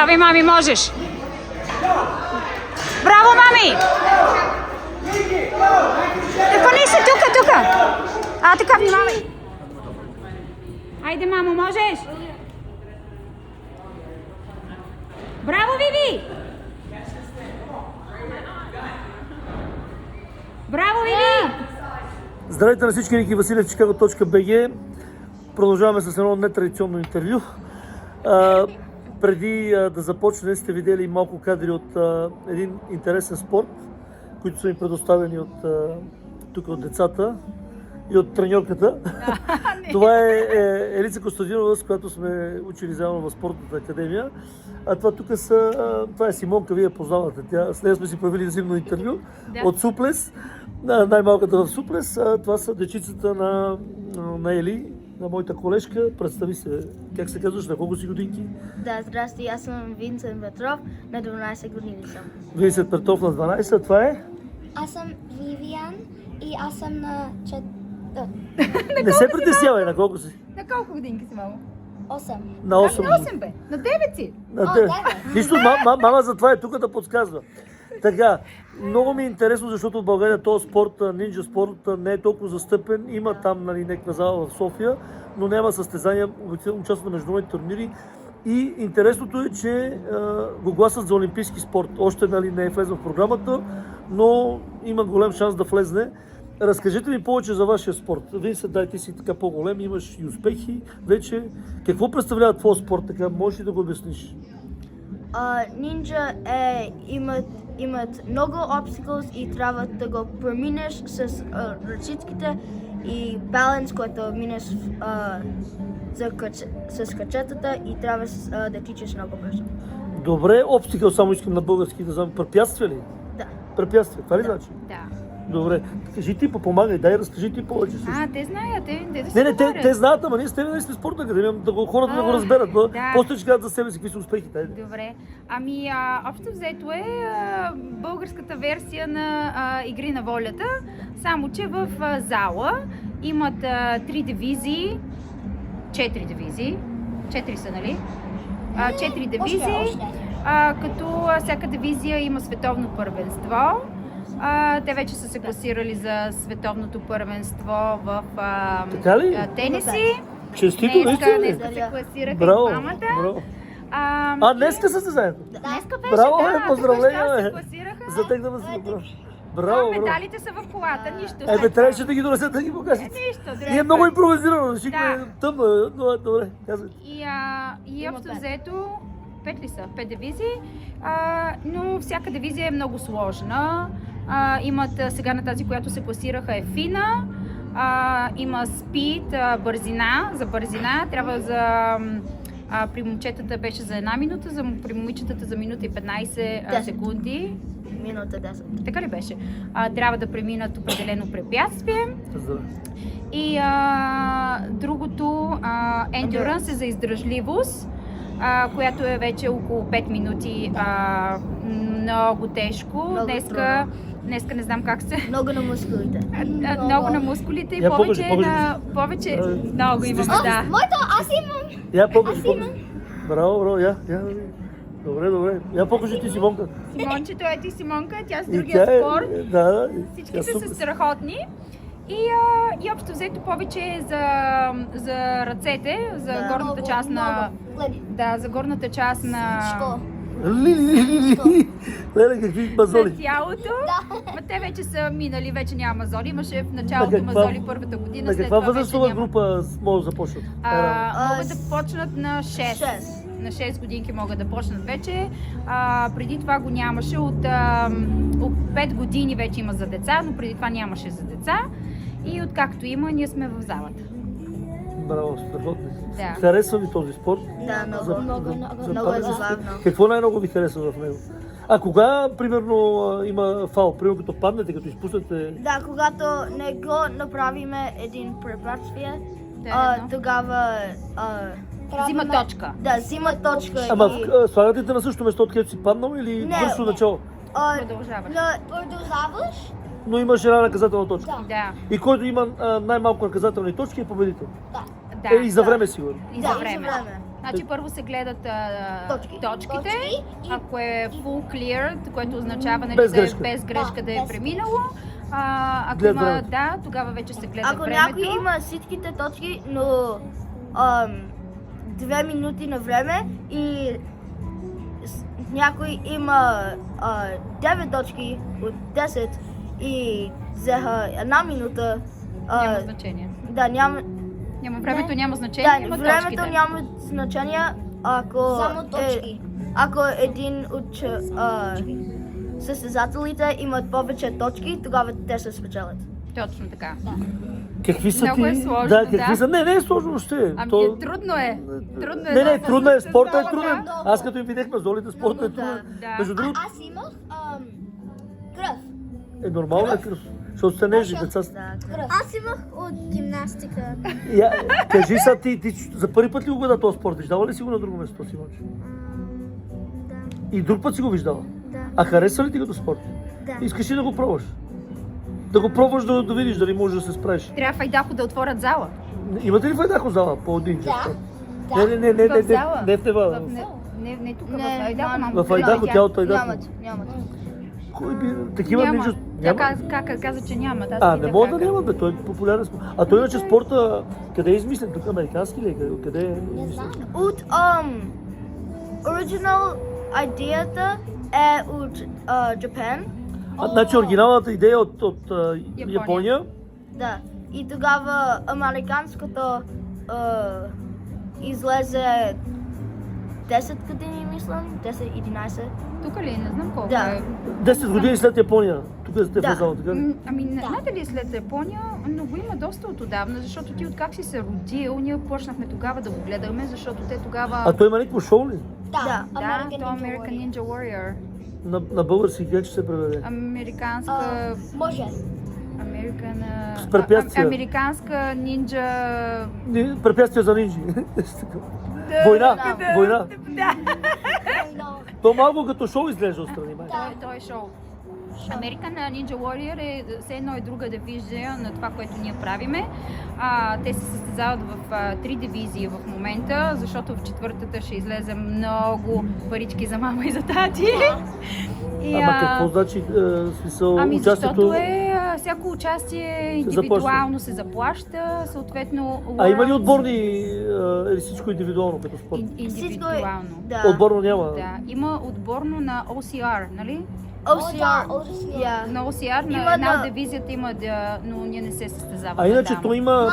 Давай, мами, можеш! Браво, мами! Хвани се тук! Така, внимавай! Айде, мамо, можеш! Браво, Виви! Браво, Виви! Здравейте на всички, Ники Василев, Chicago.bg. Продължаваме с едно нетрадиционно интервю. Преди да започне, сте видели малко кадри от един интересен спорт, които са ми предоставени тук от децата и от треньорката. Това е Елица Костадинова, с която сме учили заедно в спортната академия. А това тук това е Симонка, вие познавате. С нея сме си правили взаимно интервю от Суплес, най-малката в Суплес. Това са дечицата на Ели, на моята колежка. Представи се, как се казваш, на колко си годинки? Да, здрасти, аз съм Винсент Петров, на 12 години съм. Винсент Петров на 12, а това е? Аз съм Вивиан и аз съм на Не се притеснявай, на колко си? На колко годинки си, мамо? 8. На 8 На 8, бе. На 9 си. Нищо, мама затова е тук да подсказва. Така, много ми е интересно, защото в България този спорт, нинджа спорт, не е толкова застъпен. Има там някаква зала в София, но няма състезания, обикновено участват на международни турнири. И интересното е, че го гласат за олимпийски спорт. Още не е влезнал в програмата, но има голям шанс да влезне. Разкажете ми повече за вашия спорт. Винсент, дай, ти си така по-голем, имаш и успехи вече. Какво представлява твой спорт? Така, можеш ли да го обясниш? Нинджа имат много obstacles и трябва да го преминеш с ръчичките и баланс, който минеш с крачетата и трябва да тичаш много бързо. Добре, обстикъл само искам на български да знам. Препятствия ли? Да. Препятствия, това ли значи? Да. Добре. Кажи ти, помагай, дай, разкажи ти повече. Те знаят, те да се Не, говорят. те знаят, ама ние с тебе сме спортна академия, хората да го разберат. Да. После ще кажат за себе си какви са успехите. Добре. Общо взето е българската версия на Игри на волята, само че в зала имат 3 дивизии, 4 дивизии, 4 са, нали? 4 дивизии, като всяка дивизия има световно първенство. Те вече са се класирали за световното първенство в тениси. Честито, наистина. Днеска се класираха Браво, и двамата. браво. Днеска са се заедно? Днеска беше, Браво, поздравления! поздравления, Се класираха. За тех да ме си браво. Медалите са в колата, нищо. Трябваше да ги донесете да ги покажете. Нищо. Ние много импровизирано, решихме Да. тъмно. Добре, казвайте. И общо взето, 5 ли са? 5 дивизии, но всяка дивизия е много сложна. Имат сега на тази, която се класираха е фина, има спид, бързина, за бързина, трябва при момчетата беше за 1 минута, при момичетата за минута и 15 секунди. Минута 10. Така ли беше? Трябва да преминат определено препятствие. Здравей. И другото, endurance е за издръжливост, която е вече около 5 минути. Много тежко. Много Днеска не знам как се... Много на мускулите. Много на мускулите и Я повече покажи. повече... Много имаме, да. Моето, аз имам. Я покажи. Браво, я. Добре. Я покажи ти, Симонка. Симончето е ти, Симонка, тя с И другия тя е- спорт. Да. Всичките са страхотни. И общо взето повече за ръцете, за горната част на... Да, за горната част на... Леле, какви мазоли. На тялото. Те вече са минали, вече няма мазоли. Имаше в началото мазоли първата година, На след каква това вече възрастова няма. група могат да започнат? Могат да почнат на 6. На 6 годинки могат да почнат вече. Преди това го нямаше. От 5 години вече има за деца, но преди това нямаше за деца. И откакто има, ние сме в залата. Браво, страхотно. Да. Харесва ви този спорт? Да, много За е забавно. Какво най-много ви харесва в него? Кога, примерно, има фал? Примерно, като паднете, като изпуснете... Да, когато не го направиме един препятствие, едно. тогава Взима точка. да, взима точка. Ама слагате те на същото место, откъдето си паднал или Не. бързо начало? Продължаваш. Продължаваш? Но имаш една наказателна точка. Да. И който има най-малко наказателни точки е победител. Да. И за време сигурно. И за време. Значи първо се гледат точките. Точки и- Ако е full clear, което означава нали, Без да е грешка. без грешка да е без преминало. Ако Гледат има времето. да, тогава вече се гледа Ако времето. някой има всичките точки, но 2 минути на време и някой има 9 точки от 10 и взеха 1 минута, Няма значение. да, няма, Времето няма значение, да, има времето точките. няма значение, ако Само точки. ако един от състезателите имат повече точки, тогава те се спечелят. Точно така. Какви са Много ти? е сложно, да, какви да. са? Не е сложно въобще. Трудно е. Трудно е. Не, да, трудно е. Спорта е да, труден. да. Аз като им видях мазолите, спорта е Да, труден. да. Между другото, Аз имах кръв. е нормално е кръв. Защото се нежи деца. Кръв. Аз имах от гимнастика. Кажи са ти за първи път ли го гледа този спорт? Виждала ли си го на друго место, Симонче? Да. И друг път си го виждала? Да. А харесва ли ти като спорт? Да. Искаш ли да го пробваш? Да го пробваш да видиш дали можеш да се справиш. Трябва в Айдахо да отворят зала. Имате ли Файдахо зала по един Да. спорт? Да. Не, В зала. не в Невада. Не тук, Не, в Айдахо, няма. мама. В Айдахо, тя от Айдахо. Нямат. Кой би... Такива Няма. нинджа... Тя каза, че няма. Не мога да няма, бе, той е популярен спорт. А той иначе спорта, къде е измислен? Тук американски ли е? Къде е? Не знам. От original идеята е от Japan. Значи оригиналната идея от Япония. Да. И тогава американското излезе 10 години, мислям. 10-11. Тук ли? Не знам колко Да. е. 10 години след Япония. Тук сте Да. влезала, така ли? Ами, не знаете ли след Япония, но го има доста от отдавна, защото ти откак си се родил, ние почнахме тогава да го гледаме, защото те тогава... А той има някакво шоу ли? Да. Да, American то Ninja American Warrior. Ninja Warrior. На български как ще се преведе? Американска... Може. Американ... С препятствия. Американска нинджа... Препятствия за нинджи. Война, Да. война. Да, Но, То малко като шоу изглежда отстрани. май. той е шоу. American Ninja Warrior е все едно и друга дивизия на това, което ние правиме. Те се състезават в 3 дивизии в момента, защото в четвъртата ще излезе много парички за мама и за тати. И, Ама какво значи смисъл Ами участието? защото всяко участие индивидуално се заплаща, съответно... А има ли Worlds отборни или всичко индивидуално като спорт? Индивидуално. Да. Отборно няма. Да, има отборно на OCR, нали? OCR. О, да, OCR. Yeah. На OCR, Има на една на- от дивизията има, но ние не се състезаваме. А иначе там. то има...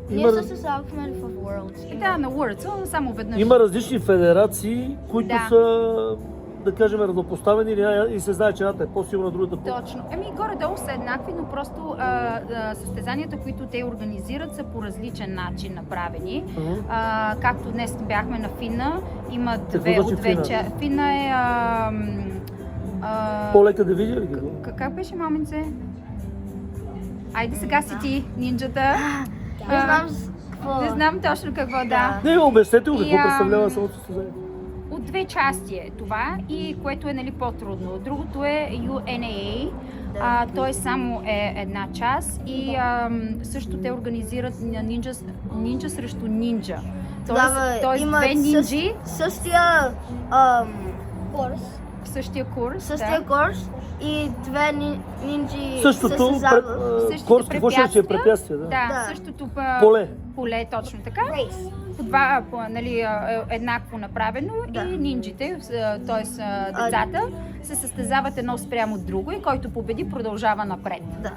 Ние Има, се състезавахме в Worlds. Да, на Worlds, само веднъж. има различни федерации, които Да. са, да кажем, равнопоставени и се знае, че едната е по-силна, другата по... Точно. Горе-долу са еднакви, но просто състезанията, които те организират, са по различен начин направени. Мгм. Както днес бяхме на Фина, има две значи от две Фина? Фина е... По-лека дивизия ли какво? Как беше, маменце? Айде сега си ти, нинджата. Не знам какво. Не знам точно какво, да. Не, обяснете го какво И, представлява самото състезание. От две части е това, и което е нали, по-трудно. Другото е UNAA, той само е една част и също те организират нинджа срещу нинджа. Тоест има две нинджи същия Курс. в същия курс. същия курс и две нинджи Същото, Същите Корс, какво ще е препятствия. препятствие, да? Да, Да. същото Поле. точно така. Рейс. Нали, еднакво направено Да. и нинджите, т.е. децата, се състезават едно спрямо друго и който победи продължава напред. Да.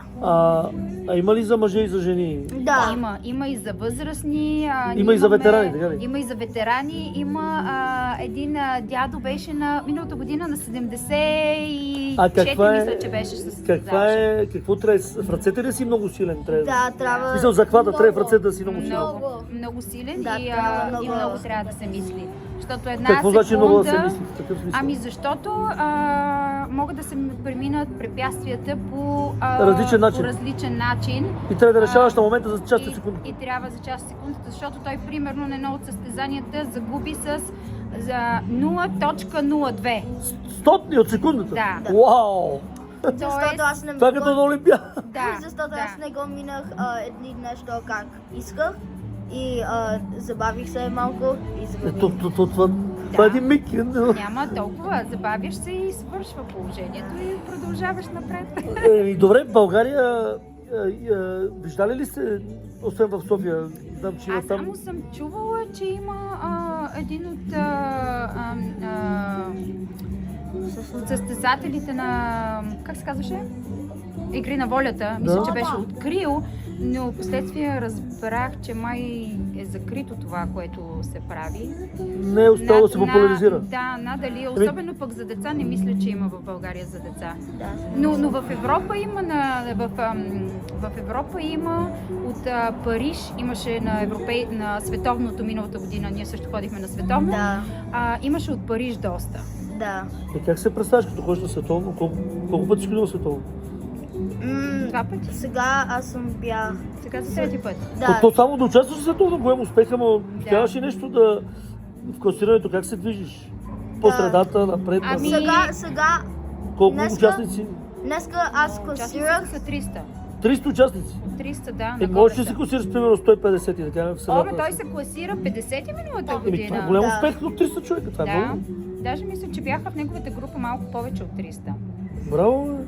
А има ли за мъже и за жени? Да. Има и за възрастни. Има и за ветерани, така ли? Има и за ветерани. Има един дядо беше на миналата година на 74, мисля, че беше с Какво трябва? В ръцете ли си много силен? Трябва. Да, трябва. Мисля, захвата трябва в Много. ръцете да си много силен. много силен Да, и трябва и много трябва да се мисли. Защото една Какво значи много да се секунда... мисли? В такъв смисъл? Ами защото могат да се преминат препятствията по Различен начин. по различен начин. И трябва да решаваш на момента за част от секунда. И трябва за част от секундата, защото той примерно на едно от състезанията загуби за 0.02. Стотни от секундата? Да. Вау! Защото аз не Това е като на Олимпиада. Да, Защото аз да. не го минах едни нещо как исках и забавих се малко и забавих. Това е един миг. Няма толкова. Забавиш се и свършва положението и продължаваш напред. Добре, в България виждали ли сте, освен в София, знам, че има Аз там... само съм чувала, че има един от състезателите на... Как се казваше? Игри на волята. Мисля, че беше открил, но последствие разбрах, че май е закрито това, което се прави. Не е успяло да се популяризира. Да, надали. Особено пък за деца не мисля, че има в България за деца. Да. Но в Европа има в Европа има от Париж, имаше на световното миналата година, ние също ходихме на световно. Да. Имаше от Париж доста. Да. Как се представяш, като ходиш на световно? Колко пъти си ходил на световно? Два пъти. Сега аз съм бях. Сега за трети път. Да. То само да участваш в световно голям успех, ама трябваше нещо да... В класирането как се движиш? По средата, напред, Ами- назад. Сега Колко днеска- участници? днеска аз класирах. Участниците са 300. 300 участници. 300, да. Можеш ли нагоре си са. класираш примерно 150 и така в О, средата? ме той се класира 50 миналата Това е година. голям Да. успех от 300 човека. Това е Да. много. Даже мисля, че бяха в неговата група малко повече от 300. Браво, бе.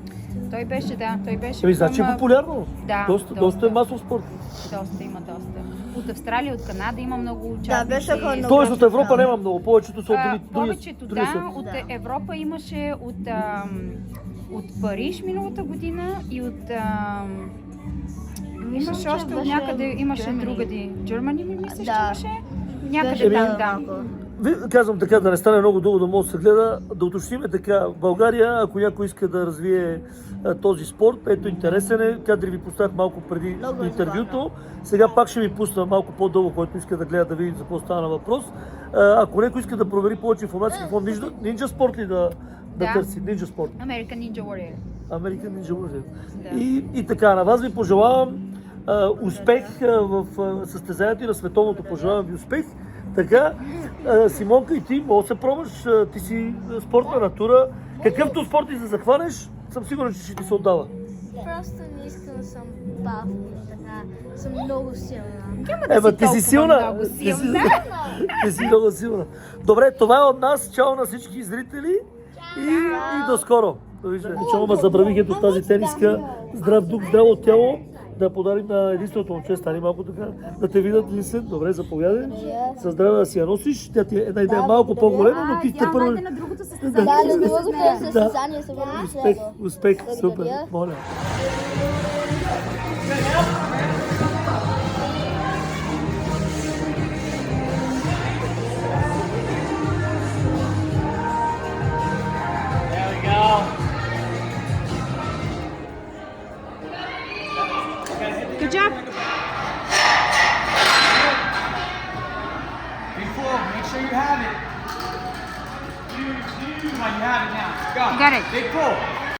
Той беше, да, той беше. Еми, значи е към, популярно. Да, Доста е масов спорт. Доста има, доста. От Австралия, от Канада има много участници. Да, беше много. Тоест от Европа няма много, повечето са от други Повечето, други да. свят. От Да. Европа имаше от Париж миналата година и от... Имаше че още от беше някъде, имаше Germany. другади. Germany ми мислиш, че Да. имаше? Някъде Беше там, да. малко. Казвам така, да не стане много дълго да може да се гледа, да уточним така. В България, ако някой иска да развие този спорт, ето интересен е, кадри ви поставях малко преди Много е интервюто. забавно. Сега пак ще ви пусна малко по-дълго, който иска да гледа да види за какво стана въпрос. Ако някой иска да провери повече информация, какво Ninja спорт ли да търси? Ninja спорт. American Ninja Warrior. American Ninja Warrior. Да. И така, на вас ви пожелавам успех в състезанието и на световното. Пожелавам ви успех. Така, Симонка, и ти може да се пробваш, ти си спортна натура. Какъвто спорт и да захванеш, съм сигурен, че ще ти се отдава. Просто не искам да съм бавна и така. Съм много силна. Ема ти си силна. Много Ти си- силна. Ти си много силна. Добре, това е от нас. Чао на всички зрители и до скоро. Довиждане. Чао, ма забравих ето тази тениска. Здрав дух, здраво тяло. Да подарим на единственото момче, стани малко така, да те видят ли се. Добре, заповядай. Със здраве да си я носиш. Тя ти е една идея малко по-голема, но ти сте първо. на другото състезание. Да, на другото състезание се върна Успех, успех, супер. Благодаря. Моля. Good job. Big pull. Make sure you have it. Huge. You have it now. Go. Got it. Big pull.